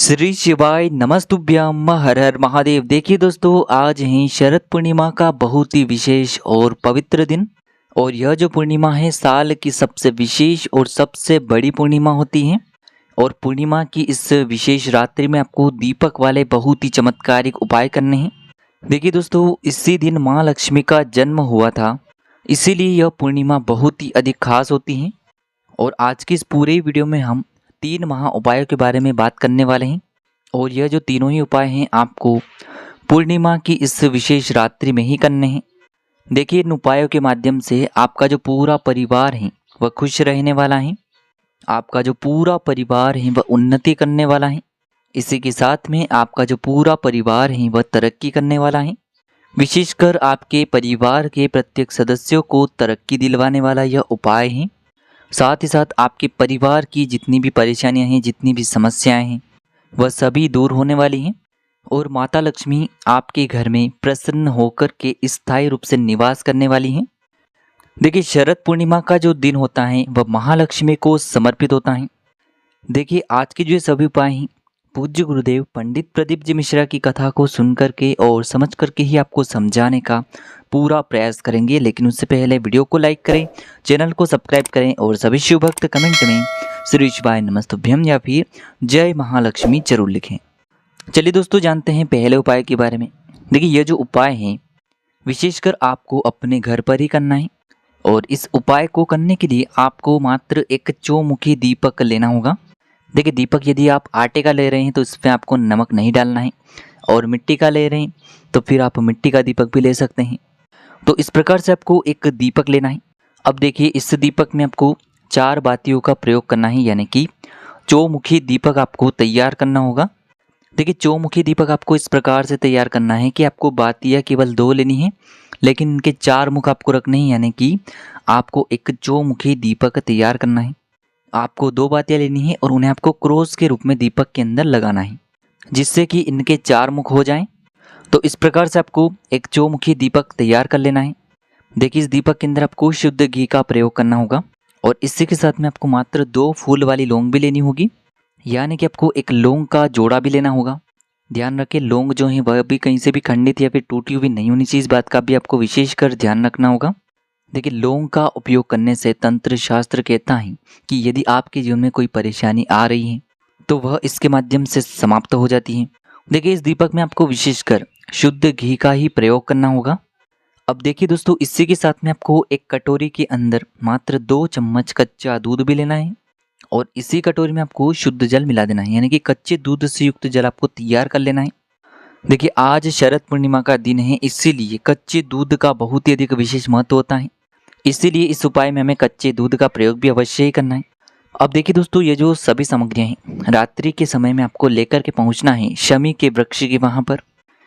श्री शिवाय नमस्तुभ्यम हर हर महादेव। देखिए दोस्तों, आज है शरद पूर्णिमा का बहुत ही विशेष और पवित्र दिन। और यह जो पूर्णिमा है साल की सबसे विशेष और सबसे बड़ी पूर्णिमा होती है। और पूर्णिमा की इस विशेष रात्रि में आपको दीपक वाले बहुत ही चमत्कारिक उपाय करने हैं। देखिए दोस्तों, इसी दिन माँ लक्ष्मी का जन्म हुआ था, इसीलिए यह पूर्णिमा बहुत ही अधिक खास होती है। और आज की इस पूरे वीडियो में हम 3 महा उपायों के बारे में बात करने वाले हैं। और यह जो तीनों ही उपाय हैं आपको पूर्णिमा की इस विशेष रात्रि में ही करने हैं। देखिए, इन उपायों के माध्यम से आपका जो पूरा परिवार है वह खुश रहने वाला है। आपका जो पूरा परिवार है वह उन्नति करने वाला है। इसी के साथ में आपका जो पूरा परिवार है वह तरक्की करने वाला है। विशेषकर आपके परिवार के प्रत्येक सदस्यों को तरक्की दिलवाने वाला यह उपाय है। साथ ही साथ आपके परिवार की जितनी भी परेशानियां हैं, जितनी भी समस्याएं हैं, वह सभी दूर होने वाली हैं। और माता लक्ष्मी आपके घर में प्रसन्न होकर के स्थायी रूप से निवास करने वाली हैं। देखिए, शरद पूर्णिमा का जो दिन होता है वह महालक्ष्मी को समर्पित होता है। देखिए, आज के जो ये सभी उपाय हैं पूज्य गुरुदेव पंडित प्रदीप जी मिश्रा की कथा को सुन करके और समझ करके ही आपको समझाने का पूरा प्रयास करेंगे। लेकिन उससे पहले वीडियो को लाइक करें, चैनल को सब्सक्राइब करें और सभी शिव भक्त कमेंट में श्री शिवाय नमस्तुभ्यम या फिर जय महालक्ष्मी जरूर लिखें। चलिए दोस्तों, जानते हैं पहले उपाय के बारे में। देखिए, यह जो उपाय है विशेषकर आपको अपने घर पर ही करना है। और इस उपाय को करने के लिए आपको मात्र एक चौमुखी दीपक लेना होगा। देखिए, दीपक यदि आप आटे का ले रहे हैं तो इसमें आपको नमक नहीं डालना है, और मिट्टी का ले रहे हैं तो फिर आप मिट्टी का दीपक भी ले सकते हैं। तो इस प्रकार से आपको एक दीपक लेना है। अब देखिए, इस दीपक में आपको 4 बातियों का प्रयोग करना है, यानी कि चौमुखी दीपक आपको तैयार करना होगा। देखिए, चौमुखी दीपक आपको इस प्रकार से तैयार करना है कि आपको बातियाँ केवल 2 लेनी है, लेकिन इनके 4 मुख आपको रखने हैं, यानी कि आपको एक चौमुखी दीपक तैयार करना है। आपको 2 बातियाँ लेनी है और उन्हें आपको क्रॉस के रूप में दीपक के अंदर लगाना है, जिससे कि इनके 4 मुख हो जाएं। तो इस प्रकार से आपको एक चौमुखी दीपक तैयार कर लेना है। देखिए, इस दीपक के अंदर आपको शुद्ध घी का प्रयोग करना होगा। और इसी के साथ में आपको मात्र 2 फूल वाली लौंग भी लेनी होगी, यानी कि आपको एक लौंग का जोड़ा भी लेना होगा। ध्यान रखें, लौंग जो है वह भी कहीं से भी खंडित या फिर टूटी हुई नहीं होनी चाहिए। इस बात का भी आपको विशेषकर ध्यान रखना होगा। देखिए, लौंग का उपयोग करने से तंत्र शास्त्र कहता है कि यदि आपके जीवन में कोई परेशानी आ रही है तो वह इसके माध्यम से समाप्त हो जाती है। देखिए, इस दीपक में आपको विशेषकर शुद्ध घी का ही प्रयोग करना होगा। अब देखिए दोस्तों, इसी के साथ में आपको एक कटोरी के अंदर मात्र 2 चम्मच कच्चा दूध भी लेना है। और इसी कटोरी में आपको शुद्ध जल मिला देना है, यानी कि कच्चे दूध से युक्त जल आपको तैयार कर लेना है। देखिए, आज शरद पूर्णिमा का दिन है, इसीलिए कच्चे दूध का बहुत ही अधिक विशेष महत्व होता है। इसीलिए इस उपाय में हमें कच्चे दूध का प्रयोग भी अवश्य ही करना है। अब देखिए दोस्तों, ये जो सभी सामग्रियां हैं रात्रि के समय में आपको लेकर के पहुंचना है शमी के वृक्ष के वहां पर।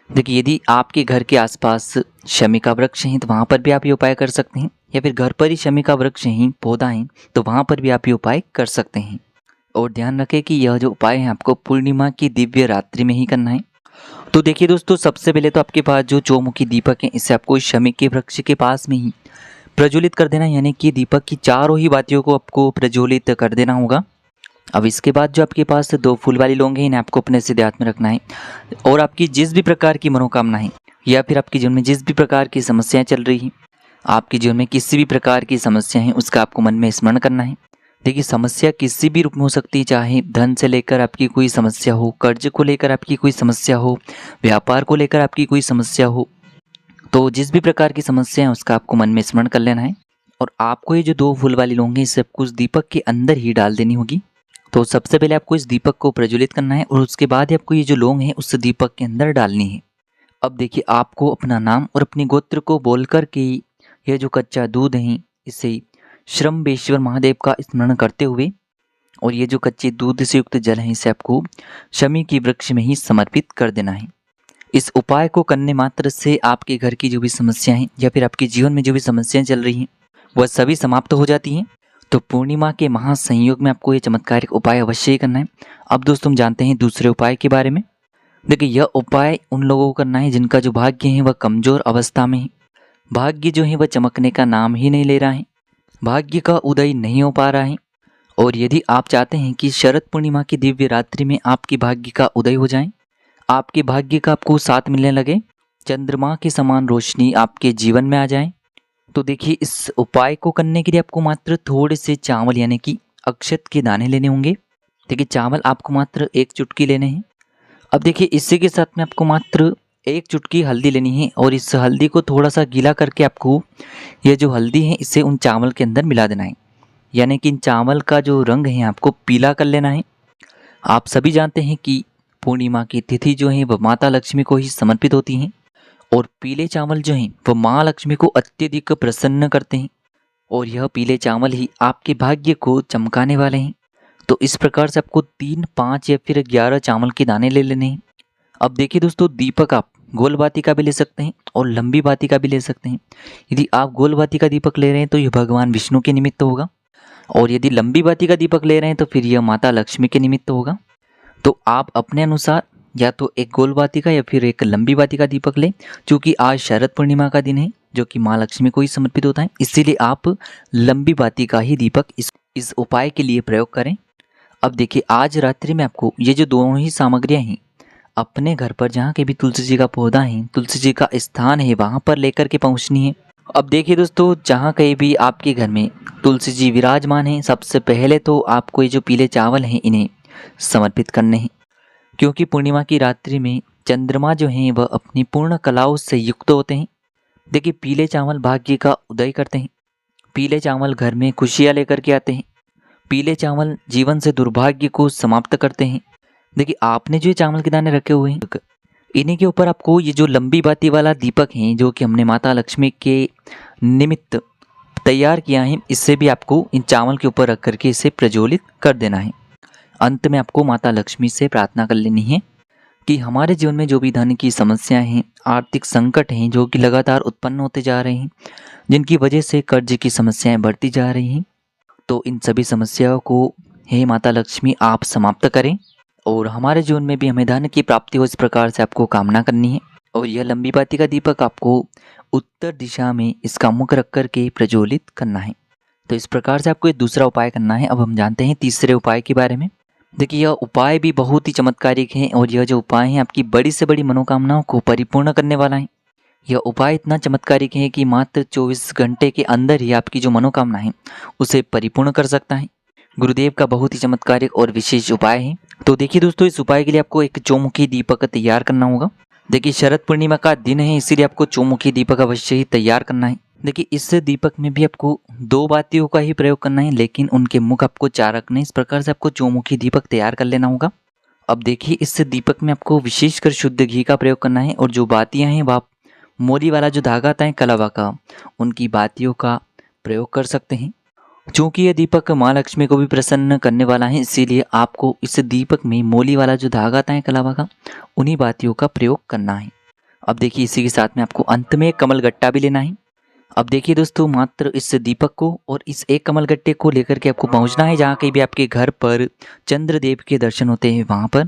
देखिए, यदि आपके घर के आसपास शमी का वृक्ष है तो वहां पर भी आप ये उपाय कर सकते हैं, या फिर घर पर ही शमी का वृक्ष है, पौधा है, तो वहां पर भी आप ये उपाय कर सकते हैं। और ध्यान रखें कि यह जो उपाय है आपको पूर्णिमा की दिव्य रात्रि में ही करना है। तो देखिए दोस्तों, सबसे पहले तो आपके पास जो चौमुखी दीपक है इसे आपको शमी के वृक्ष के पास में ही प्रज्वलित कर देना है, यानी कि दीपक की चारों ही बातियों को आपको प्रज्वलित कर देना होगा। अब इसके बाद जो आपके पास 2 फूल वाली लौंग है, इन्हें आपको अपने सीधे हाथ में रखना है। और आपकी जिस भी प्रकार की मनोकामना है या फिर आपके जीवन में जिस भी प्रकार की समस्याएं चल रही हैं, आपके जीवन में किसी भी प्रकार की समस्या है उसका आपको मन में स्मरण करना है। देखिए, समस्या किसी भी रूप में हो सकती है, चाहे धन से लेकर आपकी कोई समस्या हो, कर्ज को लेकर आपकी कोई समस्या हो, व्यापार को लेकर आपकी कोई समस्या हो। तो जिस भी प्रकार की समस्या है उसका आपको मन में स्मरण कर लेना है। और आपको ये जो 2 फूल वाली लौंग है इसे आपको उस दीपक के अंदर ही डाल देनी होगी। तो सबसे पहले आपको इस दीपक को प्रज्वलित करना है और उसके बाद ही आपको ये जो लौंग है उस दीपक के अंदर डालनी है। अब देखिए, आपको अपना नाम और अपने गोत्र को बोल कर के यह जो कच्चा दूध है इसे श्रम्बेश्वर महादेव का स्मरण करते हुए, और ये जो कच्चे दूध से युक्त जल है इसे आपको शमी की वृक्ष में ही समर्पित कर देना है। इस उपाय को करने मात्र से आपके घर की जो भी समस्याएं हैं या फिर आपके जीवन में जो भी समस्याएं चल रही हैं वह सभी समाप्त हो जाती हैं। तो पूर्णिमा के महासंयोग में आपको ये चमत्कारिक उपाय अवश्य ही करना है। अब दोस्तों, हम जानते हैं दूसरे उपाय के बारे में। देखिए, यह उपाय उन लोगों को करना है जिनका जो भाग्य है वह कमजोर अवस्था में है। भाग्य जो है वह चमकने का नाम ही नहीं ले रहा है, भाग्य का उदय नहीं हो पा रहा है। और यदि आप चाहते हैं कि शरद पूर्णिमा की दिव्य रात्रि में आपके भाग्य का उदय हो जाए, आपके भाग्य का आपको साथ मिलने लगे, चंद्रमा के समान रोशनी आपके जीवन में आ जाए, तो देखिए इस उपाय को करने के लिए आपको मात्र थोड़े से चावल यानी कि अक्षत के दाने लेने होंगे। देखिए चावल आपको मात्र 1 चुटकी लेने हैं। अब देखिए इसी के साथ में आपको मात्र 1 चुटकी हल्दी लेनी है और इस हल्दी को थोड़ा सा गीला करके आपको ये जो हल्दी है इसे उन चावल के अंदर मिला देना है। यानी कि इन चावल का जो रंग है आपको पीला कर लेना है। आप सभी जानते हैं कि पूर्णिमा की तिथि जो है वह माता लक्ष्मी को ही समर्पित होती हैं और पीले चावल जो हैं वह माँ लक्ष्मी को अत्यधिक प्रसन्न करते हैं और यह पीले चावल ही आपके भाग्य को चमकाने वाले हैं। तो इस प्रकार से आपको 3, 5 या फिर 11 चावल के दाने ले लेने हैं। अब देखिए दोस्तों, दीपक आप गोल बाती का भी ले सकते हैं और लंबी बाती का भी ले सकते हैं। यदि आप गोल बाती का दीपक ले रहे हैं तो यह भगवान विष्णु के निमित्त होगा और यदि लंबी बाती का दीपक ले रहे हैं तो फिर यह माता लक्ष्मी के निमित्त होगा। तो आप अपने अनुसार या तो एक गोल बाती का या फिर एक लंबी बाती का दीपक लें। चूँकि आज शरद पूर्णिमा का दिन है जो कि माँ लक्ष्मी को ही समर्पित होता है, इसीलिए आप लंबी बाती का ही दीपक इस उपाय के लिए प्रयोग करें। अब देखिए आज रात्रि में आपको ये जो दोनों ही सामग्रियाँ हैं अपने घर पर जहाँ के भी तुलसी जी का पौधा है, तुलसी जी का स्थान है, वहाँ पर लेकर के पहुँचनी है। अब देखिए दोस्तों, जहाँ कहीं भी आपके घर में तुलसी जी विराजमान हैं, सबसे पहले तो आपको ये जो पीले चावल हैं इन्हें समर्पित करने हैं, क्योंकि पूर्णिमा की रात्रि में चंद्रमा जो हैं वह अपनी पूर्ण कलाओं से युक्त होते हैं। देखिए पीले चावल भाग्य का उदय करते हैं, पीले चावल घर में खुशियाँ लेकर के आते हैं, पीले चावल जीवन से दुर्भाग्य को समाप्त करते हैं। देखिए आपने जो ये चावल के दाने रखे हुए हैं इन्हीं के ऊपर आपको ये जो लंबी बाती वाला दीपक है जो कि हमने माता लक्ष्मी के निमित्त तैयार किया है, इससे भी आपको इन चावल के ऊपर रख करके इसे प्रज्वलित कर देना है। अंत में आपको माता लक्ष्मी से प्रार्थना कर लेनी है कि हमारे जीवन में जो भी धन की समस्याएं हैं, आर्थिक संकट हैं जो कि लगातार उत्पन्न होते जा रहे हैं, जिनकी वजह से कर्ज की समस्याएं बढ़ती जा रही हैं, तो इन सभी समस्याओं को हे माता लक्ष्मी आप समाप्त करें और हमारे जीवन में भी हमें धन की प्राप्ति हो, इस प्रकार से आपको कामना करनी है। और यह लंबी बाती का दीपक आपको उत्तर दिशा में इसका मुख रख करके प्रज्वलित करना है। तो इस प्रकार से आपको ये दूसरा उपाय करना है। अब हम जानते हैं तीसरे उपाय के बारे में। देखिए यह उपाय भी बहुत ही चमत्कारिक है और यह जो उपाय है आपकी बड़ी से बड़ी मनोकामनाओं को परिपूर्ण करने वाला है। यह उपाय इतना चमत्कारिक है कि मात्र 24 घंटे के अंदर ही आपकी जो मनोकामना है उसे परिपूर्ण कर सकता है। गुरुदेव का बहुत ही चमत्कारिक और विशेष उपाय है। तो देखिए दोस्तों, इस उपाय के लिए आपको एक चौमुखी दीपक तैयार करना होगा। देखिए शरद पूर्णिमा का दिन है, इसीलिए आपको चौमुखी दीपक अवश्य ही तैयार करना है। देखिए इस दीपक में भी आपको 2 बातियों का ही प्रयोग करना है, लेकिन उनके मुख आपको 4 रखने। इस प्रकार से आपको चौमुखी दीपक तैयार कर लेना होगा। अब देखिए इस दीपक में आपको विशेषकर शुद्ध घी का प्रयोग करना है और जो बातियाँ हैं वह मोली वाला जो धागा आता है कलावा का, उनकी बातियों का प्रयोग कर सकते हैं। चूँकि यह दीपक माँ लक्ष्मी को भी प्रसन्न करने वाला है, इसीलिए आपको इस दीपक में मोली वाला जो धागा आता है कलावा का, उन्हीं बातियों का प्रयोग करना है। अब देखिए इसी के साथ में आपको अंत में एक कमल गट्टा भी लेना है। अब देखिए दोस्तों, मात्र इस दीपक को और इस एक कमल गट्टे को लेकर के आपको पहुंचना है जहाँ कहीं भी आपके घर पर चंद्रदेव के दर्शन होते हैं वहाँ पर।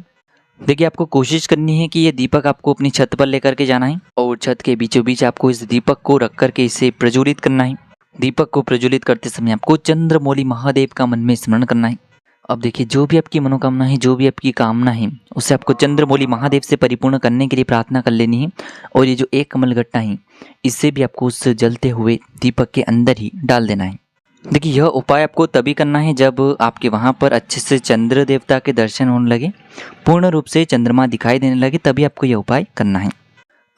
देखिए आपको कोशिश करनी है कि ये दीपक आपको अपनी छत पर लेकर के जाना है और छत के बीचों बीच आपको इस दीपक को रख करके इसे प्रज्वलित करना है। दीपक को प्रज्वलित करते समय आपको चंद्रमौली महादेव का मन में स्मरण करना है। अब देखिए जो भी आपकी मनोकामना है, जो भी आपकी कामना है, उसे आपको चंद्रमौली महादेव से परिपूर्ण करने के लिए प्रार्थना कर लेनी है। और ये जो एक कमल गट्टा है इसे भी आपको उस जलते हुए दीपक के अंदर ही डाल देना है। देखिए यह उपाय आपको तभी करना है जब आपके वहाँ पर अच्छे से चंद्र देवता के दर्शन होने लगे, पूर्ण रूप से चंद्रमा दिखाई देने लगे, तभी आपको यह उपाय करना है।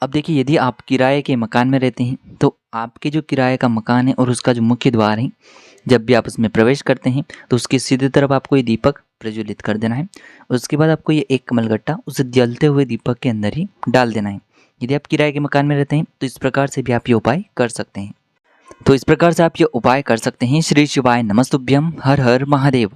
अब देखिए यदि आप किराए के मकान में रहते हैं तो आपके जो किराए का मकान है और उसका जो मुख्य द्वार है, जब भी आप उसमें प्रवेश करते हैं तो उसकी सीधी तरफ आपको ये दीपक प्रज्वलित कर देना है। उसके बाद आपको ये एक कमल गट्टा उस जलते हुए दीपक के अंदर ही डाल देना है। यदि आप किराए के मकान में रहते हैं तो इस प्रकार से भी आप ये उपाय कर सकते हैं। तो इस प्रकार से आप ये उपाय कर सकते हैं। श्री शिवाय नमस्तुभ्यम। हर हर महादेव।